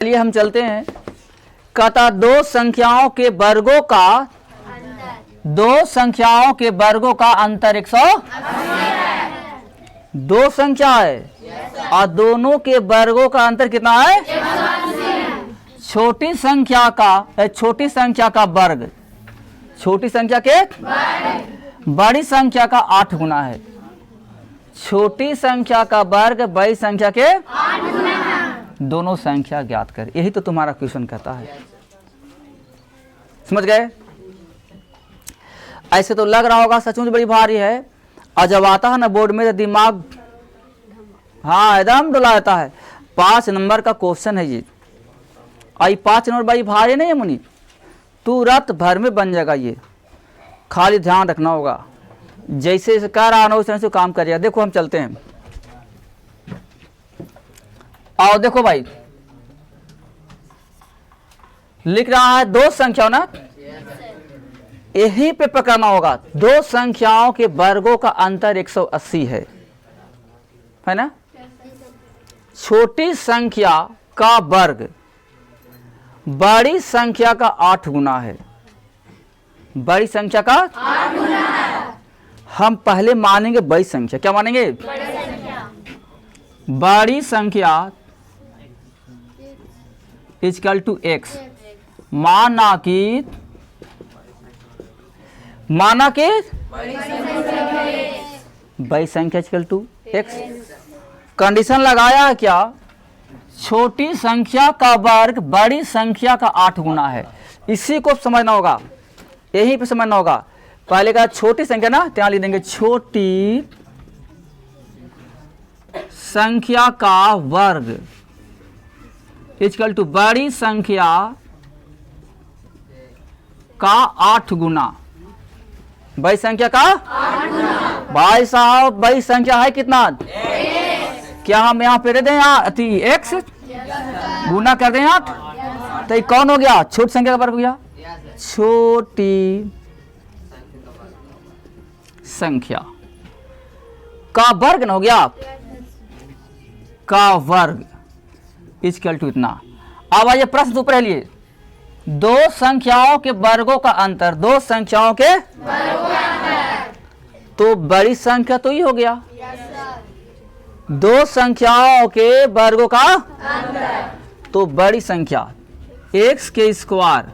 चलिए हम चलते हैं। कहता दो संख्याओं के वर्गों का अंतर 180 है। दो संख्या है और दोनों के वर्गों का अंतर कितना है? 180। छोटी संख्या का वर्ग छोटी संख्या के बड़ी संख्या का 8 गुना है। छोटी संख्या का वर्ग बड़ी संख्या के 8 गुना है। दोनों संख्या ज्ञात कर। यही तो तुम्हारा क्वेश्चन कहता है। समझ गए? ऐसे तो लग रहा होगा सचमुच बड़ी भारी है, और जब आता है ना बोर्ड में तो दिमाग एकदम डुला जाता है। 5 नंबर का क्वेश्चन है ये। आई 5 नंबर बड़ी भारी नहीं है मुनि, तुरंत भर में बन जाएगा ये। खाली ध्यान रखना होगा, जैसे जैसे कह रहा ना उस तरह से काम करिएगा। देखो हम चलते हैं। आओ देखो भाई, लिख रहा है दो संख्या ना, यहीं पे पकड़ना होगा। दो संख्याओं के वर्गों का अंतर 180 है ना? छोटी संख्या का वर्ग बड़ी संख्या का 8 गुना है। बड़ी संख्या का 8 गुना है। हम पहले मानेंगे बड़ी संख्या। क्या मानेंगे? बड़ी संख्या इक्वल टू x। माना कि बड़ी संख्या इक्वल टू x। कंडीशन लगाया क्या? छोटी संख्या का वर्ग बड़ी संख्या का 8 गुना है। इसी को समझना होगा, यहीं पे समझना होगा। पहले का छोटी संख्या ना, ત્યાં लिख देंगे छोटी संख्या का वर्ग इक्वल टू बड़ी संख्या का 8 गुना। बड़ी संख्या का 8 गुना। भाई साहब बड़ी संख्या है कितना? क्या हम यहाँ पे दे दें x गुना कर दें 8? तो ये कौन हो गया? छोटी संख्या का वर्ग हो गया। छोटी संख्या का वर्ग न हो गया, का वर्ग इक्वल टू इतना। अब आइए प्रश्न ऊपर है लिए, दो संख्याओं के वर्गों का अंतर। दो संख्याओं के वर्गों का अंतर तो बड़ी संख्या तो ही हो गया। दो संख्याओं के वर्गों का अंतर तो बड़ी संख्या x के स्क्वायर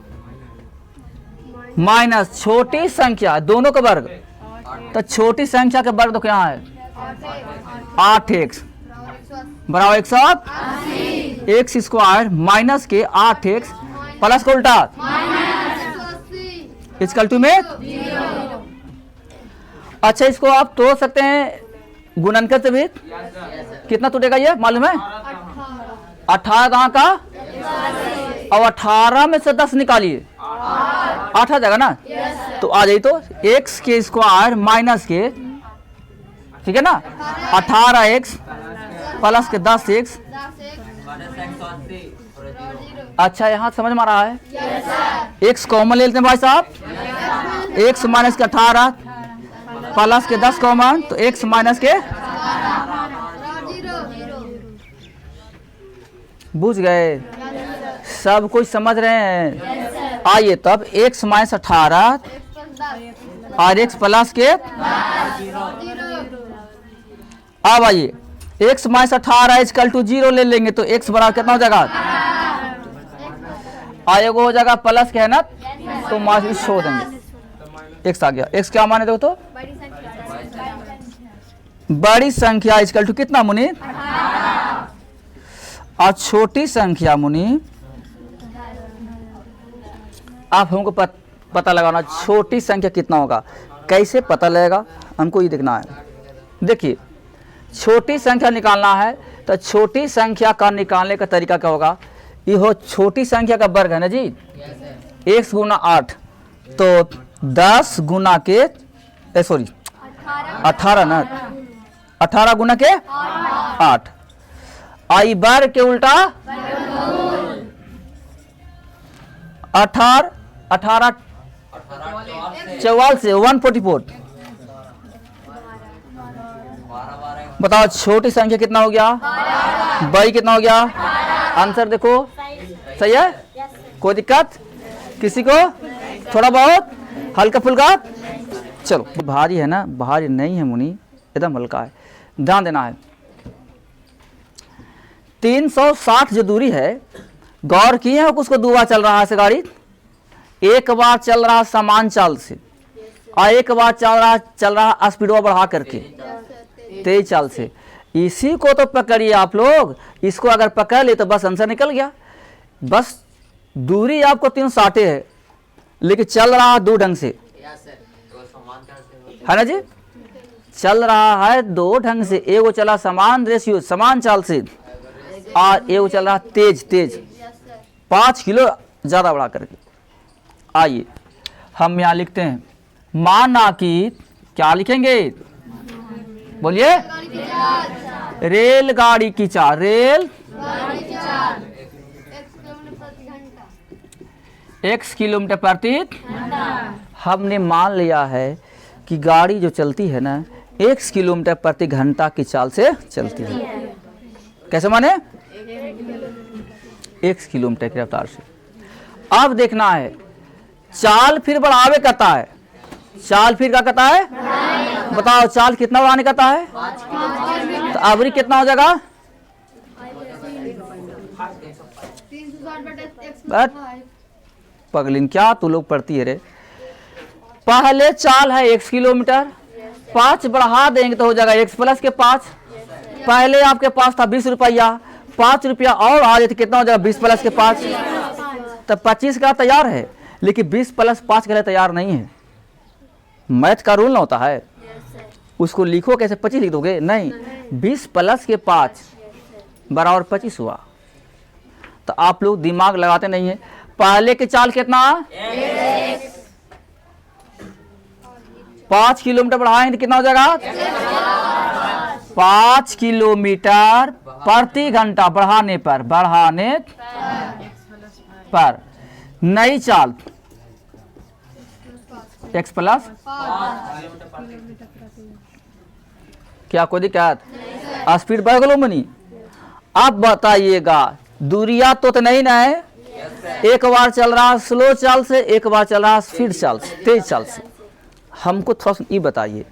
माइनस छोटी संख्या दोनों का वर्ग। तो छोटी संख्या के वर्ग तो क्या है? 8x बराबर 180। x स्क्वायर माइनस के 8x प्लस का उल्टा इक्वल टू में। अच्छा, इसको आप तोड़ सकते हैं गुणनखंड से भी। कितना टूटेगा ये मालूम है? 18 कहाँ का? और 18 में से 10 निकालिए, 8 आ जाएगा ना। तो आ जाइए तो x के स्क्वायर माइनस के, ठीक है ना, 18x प्लस के 10x। अच्छा, यहाँ समझ में आ रहा है? x कॉमन ले लेते हैं भाई साहब। x माइनस के 18 प्लस के 10 कॉमन, तो x माइनस के। बुझ गए? सब कुछ समझ रहे हैं? आइए तब x माइनस 18 और x प्लस के। अब आइए x माइनस 18 इक्वल टू 0 ले लेंगे तो x बराबर कितना हो जाएगा? आएगा हो जाएगा प्लस के है ना, तो माइनस छोड़ देंगे। x आ गया। x क्या माने देखो तो? बड़ी संख्या इक्वल टू कितना मुनि? और छोटी संख्या मुनि, आप हमको पता लगाना छोटी संख्या कितना होगा। कैसे पता लगेगा हमको ये देखना है। देखिए, छोटी संख्या निकालना है तो छोटी संख्या का निकालने का तरीका क्या होगा? ये हो छोटी संख्या का वर्ग है ना जी, x गुना 8, तो 10 गुना के सॉरी 18 ना, 18 गुना के 8। आई वर्ग के उल्टा 18 44 से 144। बताओ छोटी संख्या कितना हो गया? बड़ी कितना हो गया? आंसर देखो सही है? कोई दिक्कत किसी को? थोड़ा बहुत हल्का फुल्का? चलो, भारी है ना? भारी नहीं है मुनि, एकदम हल्का है, ध्यान देना है। 360 जो दूरी है, गौर किए हैं उसको 2 बार चल रहा है गाड़ी। एक बार चल रहा समान चाल से और एक बार चल रहा स्पीडवा बढ़ा करके तेज चाल से। इसी को तो पकड़िए आप लोग, इसको अगर पकड़ ले तो बस आंसर निकल गया। बस दूरी आपको 360 है लेकिन चल रहा 2 ढंग से, है ना जी? चल रहा है 2 ढंग से, एगो चला समान रेशियो समान चाल से और एगो चल रहा तेज 5 किलो ज्यादा बढ़ा करके। आइए हम यहाँ लिखते हैं, माना कि क्या लिखेंगे? बोलिए, रेलगाड़ी की चाल, x किलोमीटर प्रति हमने मान लिया है कि गाड़ी जो चलती है ना x किलोमीटर प्रति घंटा की चाल से चलती है। कैसे माने? x किलोमीटर की रफ्तार से। अब देखना है चाल फिर बढ़ावे कहता है, चाल फिर क्या कहता है? बताओ चाल कितना बढ़ाने कहता है? तो आवरी कितना हो जाएगा? पगलिन क्या तू लोग पढ़ती है रे। पहले चाल है x किलोमीटर, 5 बढ़ा देंगे तो हो जाएगा x प्लस के 5। पहले आपके पास था 20 रुपया, 5 रुपया और आ जाए तो कितना हो जाएगा? 20 प्लस के 5, तब 25 का तैयार है, लेकिन 20 प्लस 5 के लिए तैयार नहीं है। मैथ का रूल ना होता है, उसको लिखो कैसे 25 लिख दोगे? नहीं, 20 प्लस के 5 बराबर 25 हुआ। तो आप लोग दिमाग लगाते नहीं है। पहले की चाल कितना? 5 किलोमीटर बढ़ाएंगे तो कितना हो जाएगा? 5 किलोमीटर प्रति घंटा बढ़ाने पर नई चाल x प्लस क्या कोई दिक्कत? स्पीड बढ़ गलो मनी। अब बताइएगा दूरिया तो नहीं ना है, एक बार चल रहा स्लो चाल से, एक बार चल रहा स्पीड चाल से, तेज चाल से। हमको थोड़ा सा ये बताइए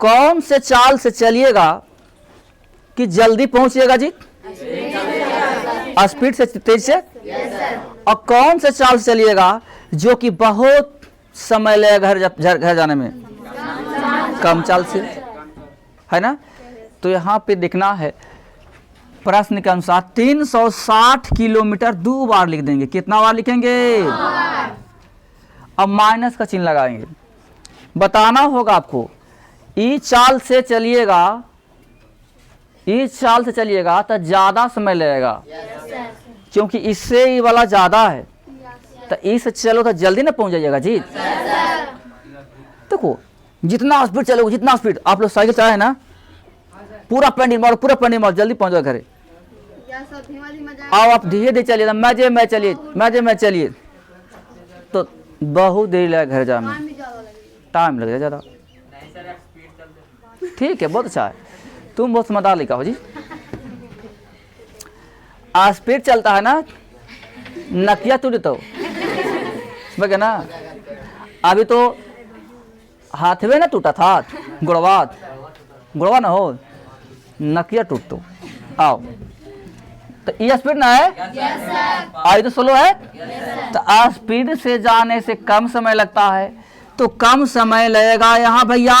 कौन से चाल से चलिएगा कि जल्दी पहुंचिएगा जी? स्पीड से, तेज से। और कौन से चाल से चलिएगा जो कि बहुत समय लगेगा घर जाने में? कम चाल से, है ना? तो यहाँ पे देखना है प्रश्न के अनुसार 360 किलोमीटर 2 बार लिख देंगे। कितना बार लिखेंगे? अब माइनस का चिन्ह लगाएंगे। बताना होगा आपको ई चाल से चलिएगा, इस चाल से चलिएगा तो ज्यादा समय लगेगा, क्योंकि इससे ये वाला ज्यादा है। तो इससे चलो तो जल्दी ना पहुंच जाइएगा जी। देखो जितना स्पीड चलोगे, जितना स्पीड आप लोग साइकिल चलाए ना, पूरा पेंडिंग मारो, जल्दी पहुंच जाओ घरे। आओ आप धीरे धीरे चलिए, मैं चलिए तो बहुत देर लगेगा घर जाने में, टाइम लगेगा ज़्यादा। ठीक है, बहुत अच्छा है, तुम बहुत समझदार लिखा हो जी। स्पीड चलता है ना, नकिया टूटे तो समझ ना। अभी तो हाथवे ना टूटा था, गुड़वा ना हो, नकिया टूट तो। आओ तो ये स्पीड ना है, आई तो स्लो है। तो स्पीड से जाने से कम समय लगता है, तो कम समय लगेगा यहाँ भैया।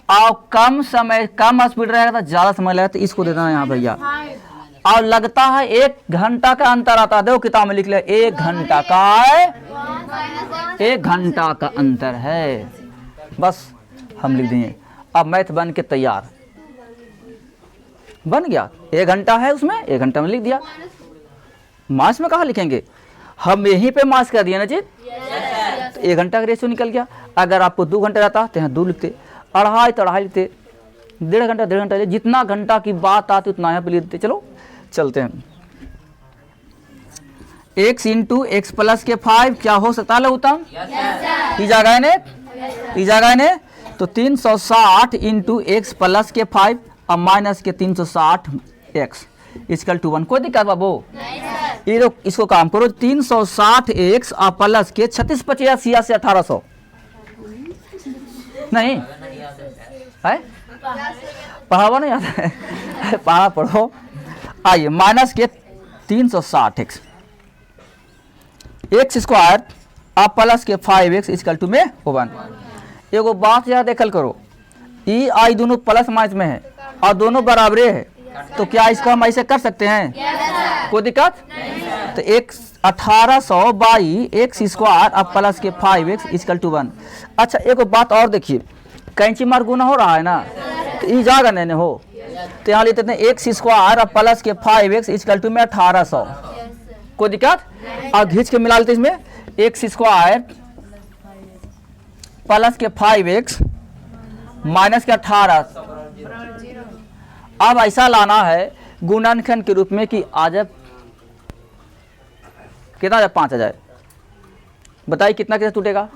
और कम स्पीड रहेगा तो ज्यादा समय लगेगा, तो इसको देना है यहाँ भैया। और लगता है 1 घंटा का अंतर आता है। देखो किताब में लिख लिया 1 घंटा का है, 1 घंटा का अंतर है। बस हम लिख दिए। अब मैथ बन के तैयार बन गया। 1 घंटा है उसमें, 1 घंटा में लिख दिया। मास में कहाँ लिखेंगे, हम यहीं पे मास कर दिया ना जी। तो 1 घंटा का रेशियो निकल गया। अगर आपको 2 घंटा रहता तो यहाँ 2 लिखते, 2.5 तो 2.5 लिखते, 1.5 घंटा, जितना घंटा की बात आती उतना यहाँ पे लिख देते। चलो चलते हैं। x इंटू एक्स प्लस के 5 क्या हो सकता है उत्तम? ई जगह ने तो 360 इंटू एक्स प्लस के 5 और माइनस के 360 x इक्वल टू 1। कोई दिक्कत बाबू? ये लोग इसको काम करो, 360x और प्लस के 36 25 86 1800 नहीं है, पढ़ावा नहीं आता है पढ़ा पढ़ो। आइए माइनस के 360x एक्स स्क्वायर और प्लस के 5x इक्वल टू में 1। एगो बात याद देखल करो, ई आई दोनों प्लस माइनस में है और दोनों बराबरे है, तो क्या इसको हम ऐसे कर सकते हैं? कोई दिक्कत? तो एक 1800 बाई एक्स स्क्वायर और प्लस के 5x इक्वल टू 1। अच्छा एक बात और देखिए, कैंची मार गुना हो रहा है ना, तो ई जाएगा नहीं हो, तो यहाँ लेते हैं एक्स स्क्वायर और प्लस के 5x इक्वल टू में 1800। कोई दिक्कत? और घींच के मिला लेते इसमें, एक्स स्क्वायर प्लस के 5x माइनस के 18। अब ऐसा लाना है गुणनखंड के रूप में कि आ जाए कितना आ जाए 5 आ जाए। बताइए कितना कैसे टूटेगा?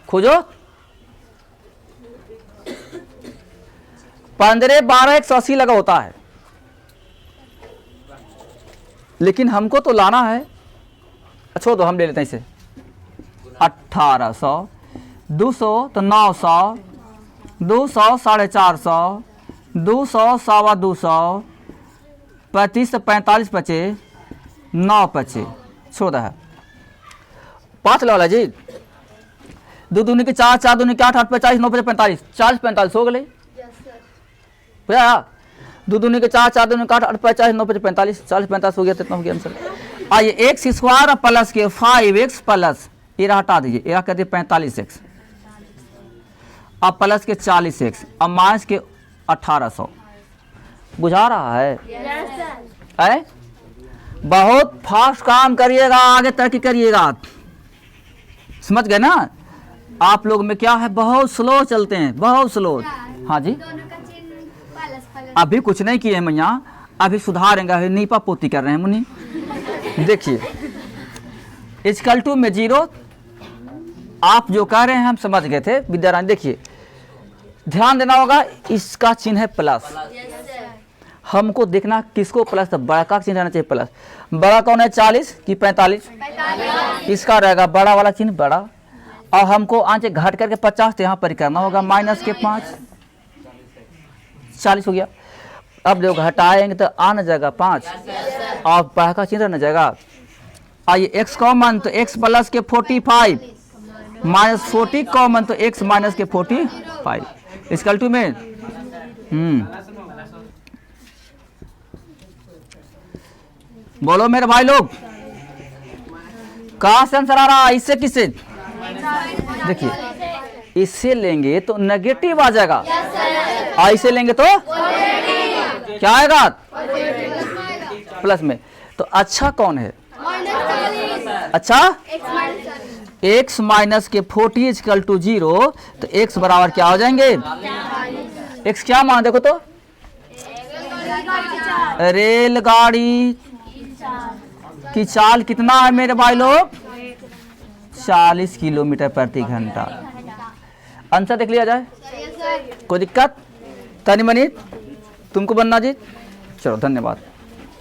खोजो 15 12 180 लगा होता है, लेकिन हमको तो लाना है। अच्छा तो हम ले लेते हैं इसे 1800 200 तो 900 200 450 200 सवा 200 35 45 25 9 25 छोड़ है 5 वाला जी। 2 दूनी के 4 4 दूनी के 8 8 45 9 45 40 45 हो गए भैया। 2 दूनी के 4 4 दूनी के 8 8 45 9 45 40 45 हो गया, इतना हो गया आंसर। आइए एक्स स्क्वायर प्लस के 5x प्लस ये हटा दीजिए, यह कर दिए 45x अब प्लस के 40x अब माइनस के 1800। बुझा रहा है? है? बहुत फास्ट काम करिएगा, आगे तरक्की करिएगा, समझ गए ना? आप लोग में क्या है, बहुत स्लो चलते हैं, बहुत स्लो। हाँ जी, अभी कुछ नहीं किए मैया, अभी सुधारेंगे, नीपा पोती कर रहे हैं मुनि। देखिए इक्वल टू में 0, आप जो कह रहे हैं हम समझ गए थे विद्यारानी। देखिए ध्यान देना होगा, इसका चिन्ह है प्लस, हमको देखना किसको प्लस, तो बड़ा का चिन्ह रहना चाहिए प्लस। बड़ा कौन है 40 कि 45? इसका रहेगा बड़ा वाला चिन्ह बड़ा, और हमको आंचे घट करके 50 यहाँ पर करना होगा, माइनस के 5 40 हो गया। अब जो घटाएंगे तो आना जाएगा 5 और बड़ा का चिन्ह रहना जाएगा। आइए x कॉमन तो x प्लस के 45 माइनस 40 कॉमन तो x माइनस के 45 इक्वल टू में बोलो मेरे भाई लोग, कहाँ से आंसर आ रहा है? इससे किससे? देखिए इससे लेंगे तो नेगेटिव आ जाएगा, और इसे लेंगे तो क्या आएगा? प्लस में। तो अच्छा कौन है? अच्छा x माइनस के 40 इक्वल टू 0, तो x बराबर क्या हो जाएंगे? x क्या मान देखो तो, रेलगाड़ी की चाल कितना है मेरे भाई लोग? 40 किलोमीटर प्रति घंटा। आंसर देख लिया जाए, कोई दिक्कत? तनी मनी तुमको बनना जी। चलो धन्यवाद।